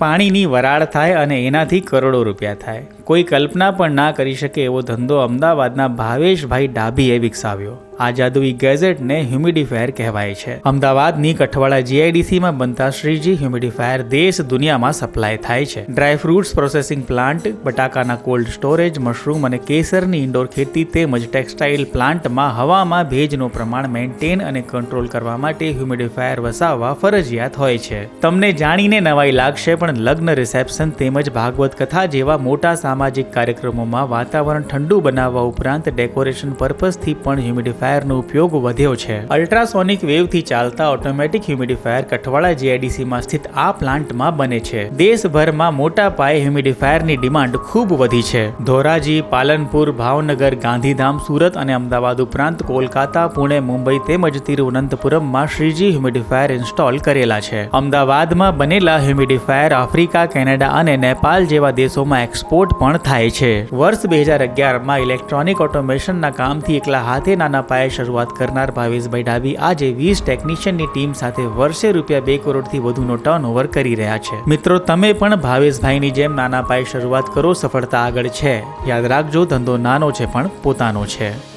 પાણીની વરાળ થાય અને એનાથી કરોડો રૂપિયા થાય. કોઈ કલ્પના પણ ના કરી શકે એવો ધંધો અમદાવાદના ભાવેશભાઈ ડાભીએ વિકસાવ્યો. આ જાદુઈ ગેજેટને હ્યુમિડિફાયર કહેવાય છે. અમદાવાદની કઠવાડા જીઆઈડીસીમાં બનતા શ્રીજી હ્યુમિડિફાયર દેશ દુનિયામાં સપ્લાય થાય છે. ડ્રાયફ્રૂટ્સ પ્રોસેસિંગ પ્લાન્ટ, બટાકાના કોલ્ડ સ્ટોરેજ, મશરૂમ અને કેસરની ઇન્ડોર ખેતી તેમજ ટેક્સટાઇલ પ્લાન્ટમાં હવામાં ભેજનું પ્રમાણ મેન્ટેન અને કંટ્રોલ કરવા માટે હ્યુમિડિફાયર વસાવવા ફરજિયાત હોય છે. તમને જાણીને નવાઈ લાગશે, પણ લગ્ન, રિસેપ્શન તેમજ ભાગવત કથા જેવા મોટા સામાજિક કાર્યક્રમોમાં વાતાવરણ ઠંડુ બનાવવા ઉપરાંત ડેકોરેશન પર્પઝથી પણ હ્યુમિડિફાયરનો ઉપયોગ વધ્યો છે. અલ્ટ્રાસોનિક વેવથી ચાલતા ઓટોમેટિક હ્યુમિડિફાયર કઠવાડા જીઆઈડીસીમાં સ્થિત આ પ્લાન્ટમાં બને છે. દેશભરમાં મોટા પાયે હ્યુમિડિફાયરની ડિમાન્ડ ખૂબ વધી છે. ધોરાજી, પાલનપુર, ભાવનગર, ગાંધીધામ, સુરત અને અમદાવાદ ઉપરાંત કોલકાતા, પુણે, મુંબઈ તેમજ તિરુવનંતપુરમમાં શ્રીજી હ્યુમિડિફાયર ઇન્સ્ટોલ કરેલા છે. અમદાવાદમાં બનેલા હ્યુમિડિફાયર આફ્રિકા, કેનેડા અને નેપાલ જેવા દેશોમાં એક્સપોર્ટ પણ થાય છે. વર્ષ 2011માં ઇલેક્ટ્રોનિક ઓટોમેશનના કામથી એકલા હાથે નાના પાયે શરૂઆત કરનાર ભાવેશભાઈ ડાભી આજે 20 ટેકનિશિયનની ટીમ સાથે વર્ષે ₹2 કરોડથી વધુનો ટર્નઓવર કરી રહ્યા છે. મિત્રો, તમે પણ ભાવેશભાઈની જેમ નાના પાયે શરૂઆત કરો. સફળતા આગળ છે. યાદ રાખજો, ધંધો નાનો છે પણ પોતાનો છે.